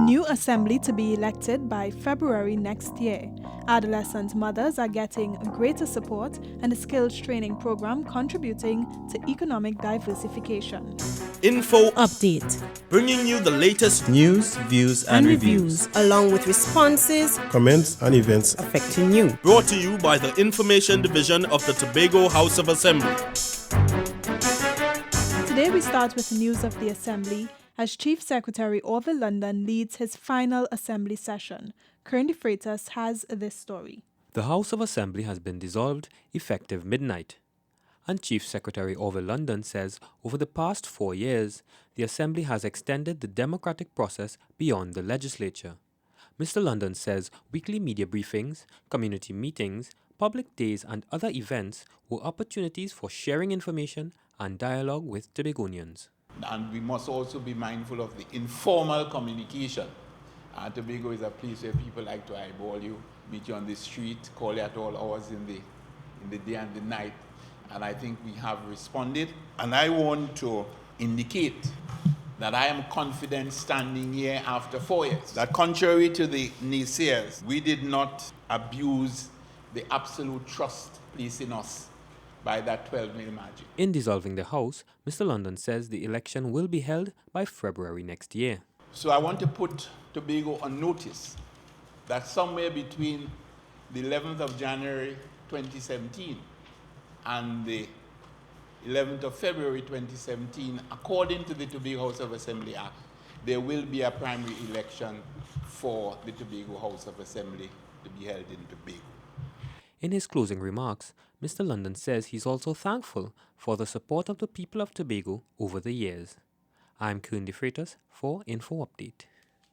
new assembly to be elected by February next year. Adolescent mothers are getting greater support and the skills training program contributing to economic diversification. Info Update. bringing you the latest news, views, and reviews. Along with responses, comments, and events affecting you. Brought to you by the Information Division of the Tobago House of Assembly. Today we start with the news of the Assembly as Chief Secretary Orville London leads his final Assembly session. Kern de Freitas has this story. The House of Assembly has been dissolved effective midnight. And Chief Secretary Orville London says over the past 4 years, the Assembly has extended the democratic process beyond the legislature. Mr. London says weekly media briefings, community meetings, public days and other events were opportunities for sharing information and dialogue with Tobagonians. And we must also be mindful of the informal communication. Tobago is a place where people like to eyeball you, meet you on the street, call you at all hours in the day and the night. And I think we have responded. And I want to indicate that I am confident standing here after 4 years, that contrary to the naysayers, we did not abuse the absolute trust placed in us by that 12 mil margin. In dissolving the House, Mr. London says the election will be held by February next year. So I want to put Tobago on notice that somewhere between the 11th of January 2017 and the 11th of February 2017, according to the Tobago House of Assembly Act, there will be a primary election for the Tobago House of Assembly to be held in Tobago. In his closing remarks, Mr. London says he's also thankful for the support of the people of Tobago over the years. I'm Kern de Freitas for Info Update.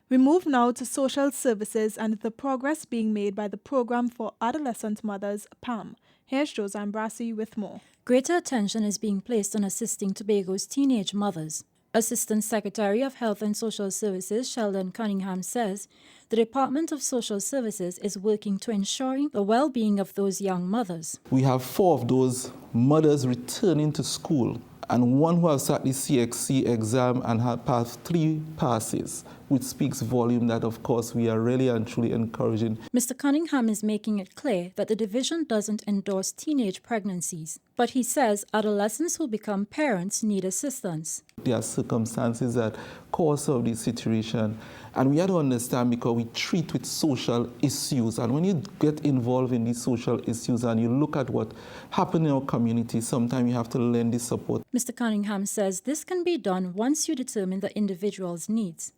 We move now to social services and the progress being made by the Program for Adolescent Mothers, PAM. Here's Josanne Brassi with more. Greater attention is being placed on assisting Tobago's teenage mothers. Assistant Secretary of Health and Social Services Sheldon Cunningham says the Department of Social Services is working to ensuring the well-being of those young mothers. We have 4 of those mothers returning to school and 1 who has sat the CXC exam and had passed 3 passes, which speaks volume that, of course, we are really and truly encouraging. Mr. Cunningham is making it clear that the division doesn't endorse teenage pregnancies, but he says adolescents who become parents need assistance. There are circumstances that cause of this situation, and we have to understand because we treat with social issues, and when you get involved in these social issues and you look at what happens in our community, sometimes you have to lend this support. Mr. Cunningham says this can be done once you determine the individual's needs.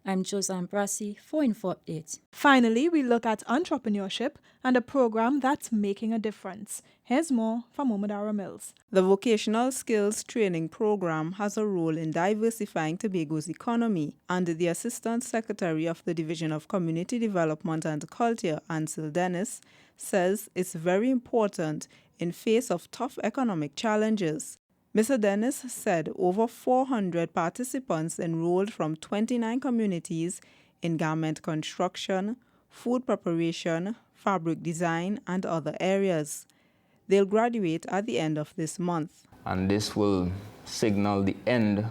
I'm Josanne Brassi for Info Update. Finally, we look at entrepreneurship and a program that's making a difference. Here's more from Omadara Mills. The Vocational Skills Training Program has a role in diversifying Tobago's economy, and the Assistant Secretary of the Division of Community Development and Culture, Ansel Dennis, says it's very important in face of tough economic challenges. Mr. Dennis said over 400 participants enrolled from 29 communities in garment construction, food preparation, fabric design, and other areas. They'll graduate at the end of this month. And this will signal the end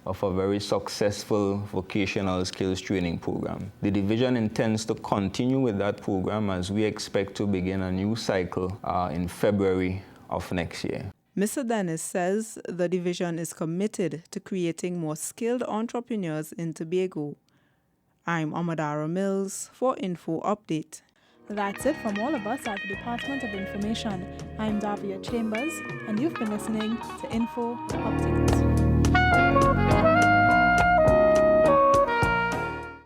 of a very successful vocational skills training program. The division intends to continue with that program as we expect to begin a new cycle in February of next year. Mr. Dennis says the division is committed to creating more skilled entrepreneurs in Tobago. I'm Amadara Mills for Info Update. That's it from all of us at the Department of Information. I'm Davia Chambers, and you've been listening to Info Update.